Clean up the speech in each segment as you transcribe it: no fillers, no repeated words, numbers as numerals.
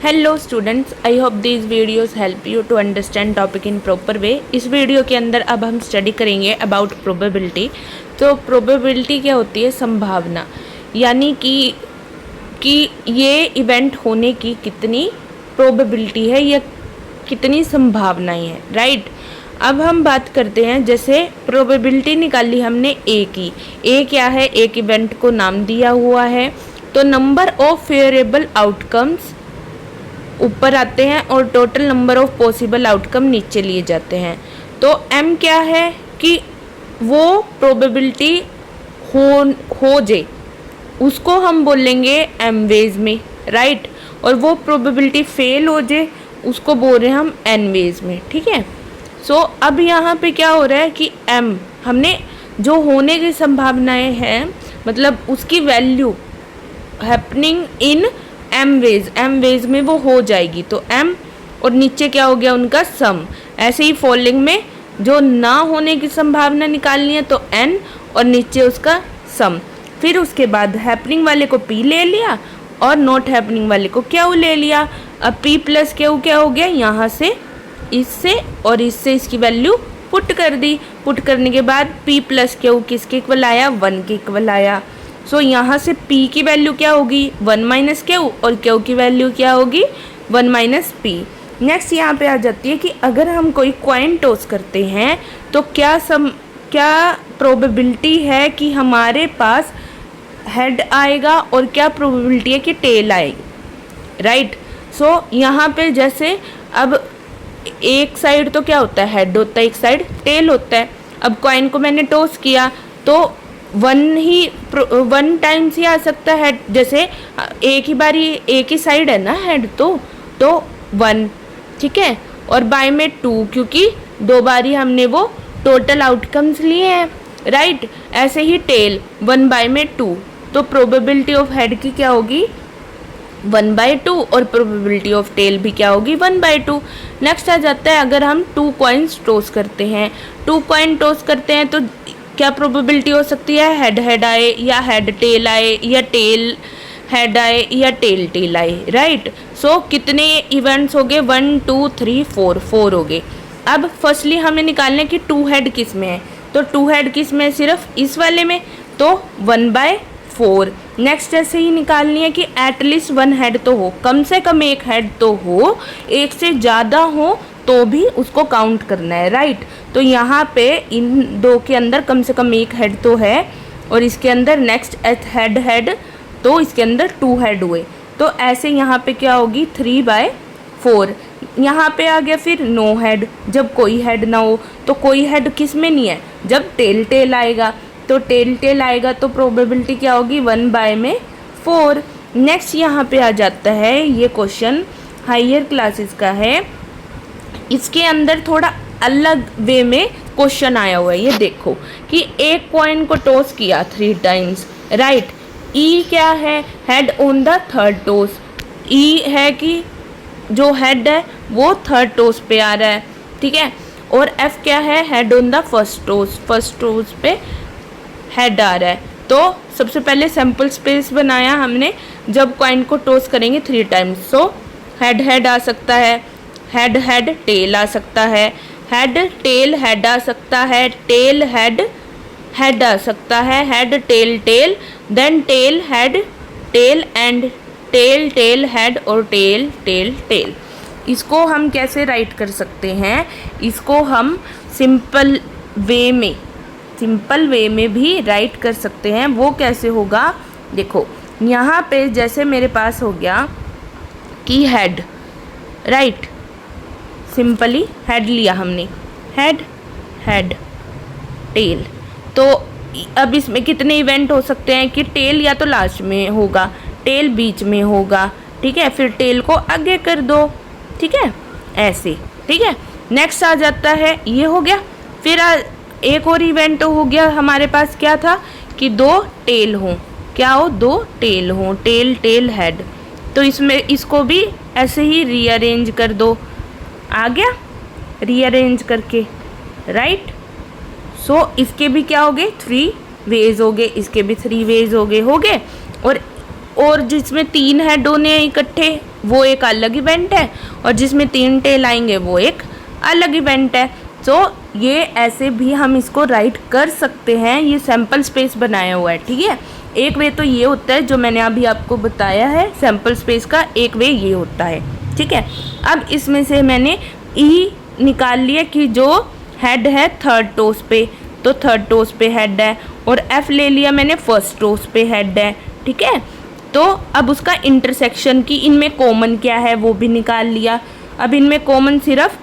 Hello students, I hope these videos help you to understand topic in proper way. इस video के अंदर अब हम स्टडी करेंगे अबाउट प्रोबेबिलिटी। तो प्रोबेबिलिटी क्या होती है? संभावना, यानी कि ये इवेंट होने की कितनी प्रोबेबिलिटी है या कितनी संभावनाएं हैं, राइट। अब हम बात करते हैं, जैसे प्रोबेबिलिटी निकाली हमने ए की। ए क्या है? एक इवेंट को नाम दिया हुआ है। तो नंबर ऑफ फेवरेबल आउटकम्स ऊपर आते हैं और total number of possible outcome नीचे लिए जाते हैं। तो m क्या है कि वो प्रोबेबिलिटी हो जाए, उसको हम बोलेंगे m वेज में, राइट। और वो प्रोबेबिलिटी फेल हो जाए, उसको बोल रहे हैं हम n वेज में, ठीक है। सो अब यहाँ पे क्या हो रहा है कि m हमने जो होने की संभावनाएं हैं, मतलब उसकी value happening in m ways में वो हो जाएगी। तो m और नीचे क्या हो गया उनका सम। ऐसे ही फॉलोइंग में जो ना होने की संभावना निकालनी है तो n और नीचे उसका सम। फिर उसके बाद हैपनिंग वाले को p ले लिया और नॉट हैपनिंग वाले को q ले लिया। अब p प्लस q क्या हो गया? यहाँ से इससे और इससे इसकी वैल्यू पुट कर दी। पुट करने के बाद p प्लस q किसके इक्वल आया? 1 के इक्वल आया। सो यहाँ से p की वैल्यू क्या होगी? 1 माइनस q, और q की वैल्यू क्या होगी? 1 माइनस p। नेक्स्ट यहाँ पे आ जाती है कि अगर हम कोई कॉइन टॉस करते हैं तो क्या प्रोबेबिलिटी है कि हमारे पास हेड आएगा और क्या प्रोबेबिलिटी है कि टेल आएगी, राइट। सो यहाँ पे जैसे अब एक साइड तो क्या होता है? हेड होता है, एक साइड टेल होता है। अब कॉइन को मैंने टॉस किया तो वन टाइम्स ही आ सकता है। जैसे एक ही बारी, एक ही साइड है ना हेड, तो 1, ठीक है। और बाय में 2, क्योंकि 2 बारी हमने वो टोटल आउटकम्स लिए हैं, राइट। ऐसे ही टेल 1 बाय में 2, तो प्रोबेबिलिटी ऑफ हेड की क्या होगी? 1/2, और प्रोबेबिलिटी ऑफ टेल भी क्या होगी? 1/2। नेक्स्ट आ जाता है, अगर हम 2 कॉइन्स टॉस करते हैं, 2 कॉइन टॉस करते हैं तो क्या प्रोबेबिलिटी हो सकती है? हेड हेड आए या हेड टेल आए या टेल हेड आए या टेल टेल आए, राइट। सो कितने इवेंट्स हो गए? 1 2 3 4 हो गए। अब फर्स्टली हमें निकालना कि 2 हेड किस में है, तो 2 हेड किस में है? सिर्फ इस वाले में, तो 1/4। नेक्स्ट ऐसे ही निकालनी है कि एटलीस्ट 1 हेड तो हो, कम से कम एक हेड तो हो, एक से ज़्यादा हो तो भी उसको काउंट करना है, राइट। तो यहाँ पे इन दो के अंदर कम से कम एक हेड तो है, और इसके अंदर नेक्स्ट हेड तो इसके अंदर 2 हेड हुए। तो ऐसे यहाँ पे क्या होगी? 3/4। यहाँ पे आ गया फिर नो हेड, जब कोई हेड ना हो। तो कोई हेड किस में नहीं है? जब टेल टेल आएगा, तो टेल टेल आएगा तो प्रोबेबिलिटी क्या होगी? 1/4। नेक्स्ट यहाँ पे आ जाता है, ये क्वेश्चन हायर क्लासेस का है, इसके अंदर थोड़ा अलग वे में क्वेश्चन आया हुआ है। ये देखो कि एक कॉइन को टॉस किया 3 टाइम्स, राइट। ई क्या है? Head on the third toss. ई है कि जो हेड है वो थर्ड टॉस पे आ रहा है, ठीक है। और एफ क्या है? Head on the first toss पे हेड आ रहा है। तो सबसे पहले सैम्पल स्पेस बनाया हमने, जब कॉइन को टॉस करेंगे 3 टाइम्स। सो हेड हेड आ सकता है, हेड हेड टेल आ सकता है, हेड टेल हेड आ सकता है, टेल हेड हेड आ सकता है, head tail tail, then tail head tail, and tail tail head, और टेल टेल टेल। इसको हम कैसे राइट कर सकते हैं? इसको हम सिंपल वे में भी राइट कर सकते हैं। वो कैसे होगा? देखो यहाँ पे जैसे मेरे पास हो गया कि हेड, राइट। सिंपली हेड लिया हमने, हेड हेड टेल। तो अब इसमें कितने इवेंट हो सकते हैं कि टेल या तो लास्ट में होगा, टेल बीच में होगा, ठीक है। फिर टेल को आगे कर दो, ठीक है, ऐसे, ठीक है। नेक्स्ट आ जाता है, ये हो गया। फिर एक और इवेंट हो गया हमारे पास, क्या था कि 2 टेल हों, क्या हो? 2 टेल हों, टेल टेल हेड। तो इसमें इसको भी ऐसे ही रीअरेंज कर दो, आ गया रीअरेंज करके, राइट। सो इसके भी क्या हो गए? 3 वेज हो गए, इसके भी 3 वेज हो गए। और जिसमें 3 हेड होने इकट्ठे, वो एक अलग इवेंट है, और जिसमें 3 टेल आएंगे वो एक अलग इवेंट है। तो ये ऐसे भी हम इसको राइट कर सकते हैं, ये सैम्पल स्पेस बनाया हुआ है, ठीक है। एक वे तो ये होता है जो मैंने अभी आपको बताया है सैम्पल स्पेस का, एक वे ये होता है, ठीक है। अब इसमें से मैंने ई निकाल लिया कि जो हेड है थर्ड टोस पे, तो थर्ड टोस पे हेड है, और एफ ले लिया मैंने फर्स्ट टोस पे हेड है, ठीक है। तो अब उसका इंटरसेक्शन की इनमें कॉमन क्या है वो भी निकाल लिया। अब इनमें कॉमन सिर्फ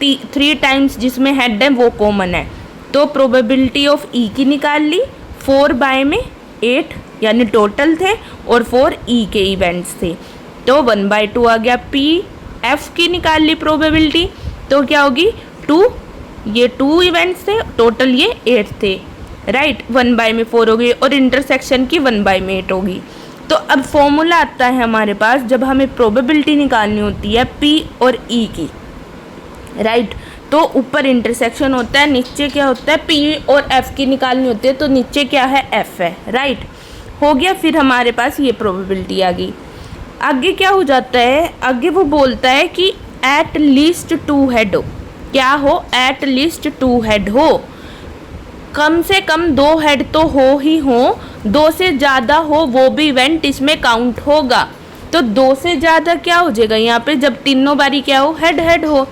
3 टाइम्स जिसमें हेड है वो कॉमन है, तो प्रोबेबिलिटी ऑफ ई की निकाल ली। 4 बाय में 8 यानी टोटल थे, और 4 ई के इवेंट्स थे, तो 1/2 आ गया। पी एफ की निकाल ली प्रोबेबिलिटी, तो क्या होगी 2, ये 2 इवेंट्स थे, टोटल ये 8 थे, राइट। 1/4 हो गई, और इंटरसेक्शन की 1/8 होगी। तो अब फॉर्मूला आता है हमारे पास जब हमें प्रोबेबिलिटी निकालनी होती है पी और ई की, राइट। तो ऊपर इंटरसेक्शन होता है, नीचे क्या होता है पी और एफ की निकालनी होती है, तो नीचे क्या है एफ है, राइट। हो गया, फिर हमारे पास ये प्रोबेबिलिटी आ गई। आगे क्या हो जाता है, आगे वो बोलता है कि एट लीस्ट 2 हेड हो, क्या हो, एट लीस्ट 2 हेड हो, कम से कम 2 हेड तो हो ही हो, 2 से ज़्यादा हो वो भी इवेंट इसमें काउंट होगा। तो 2 से ज़्यादा क्या हो जाएगा यहाँ पे, जब तीनों बारी क्या हो, हेड हेड हो।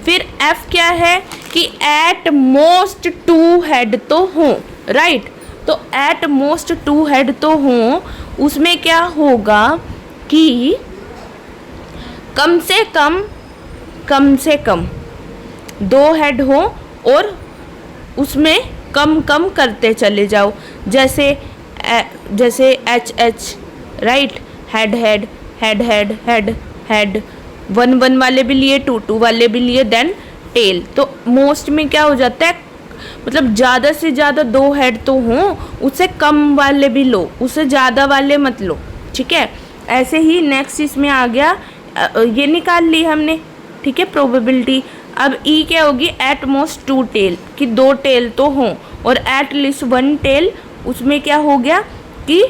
फिर एफ क्या है कि एट मोस्ट 2 हेड तो हो, राइट। तो एट मोस्ट 2 हेड तो हो, उसमें क्या होगा कि कम से कम 2 हेड हो, और उसमें कम कम करते चले जाओ, जैसे H H, right, head head head head head head, 1 वाले भी लिए, 2 वाले भी लिए, देन टेल। तो मोस्ट में क्या हो जाता है, मतलब ज़्यादा से ज़्यादा 2 हेड तो हों, उससे कम वाले भी लो, उससे ज़्यादा वाले मत लो, ठीक है। ऐसे ही नेक्स्ट इसमें आ गया, ये निकाल ली हमने, ठीक है, प्रोबेबिलिटी। अब ई क्या होगी, एट मोस्ट 2 टेल, कि 2 टेल तो हों, और एट लीस्ट 1 टेल, उसमें क्या हो गया कि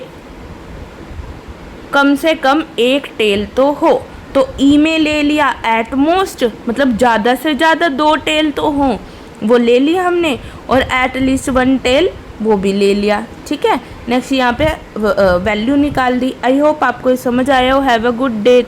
कम से कम 1 टेल तो हो। तो ई में ले लिया एट मोस्ट, मतलब ज़्यादा से ज़्यादा 2 टेल तो हों, वो ले लिया हमने, और एट लीस्ट 1 टेल वो भी ले लिया, ठीक है। नेक्स्ट यहाँ पे वैल्यू निकाल दी। आई होप आपको ये समझ आया हो। Have a good day.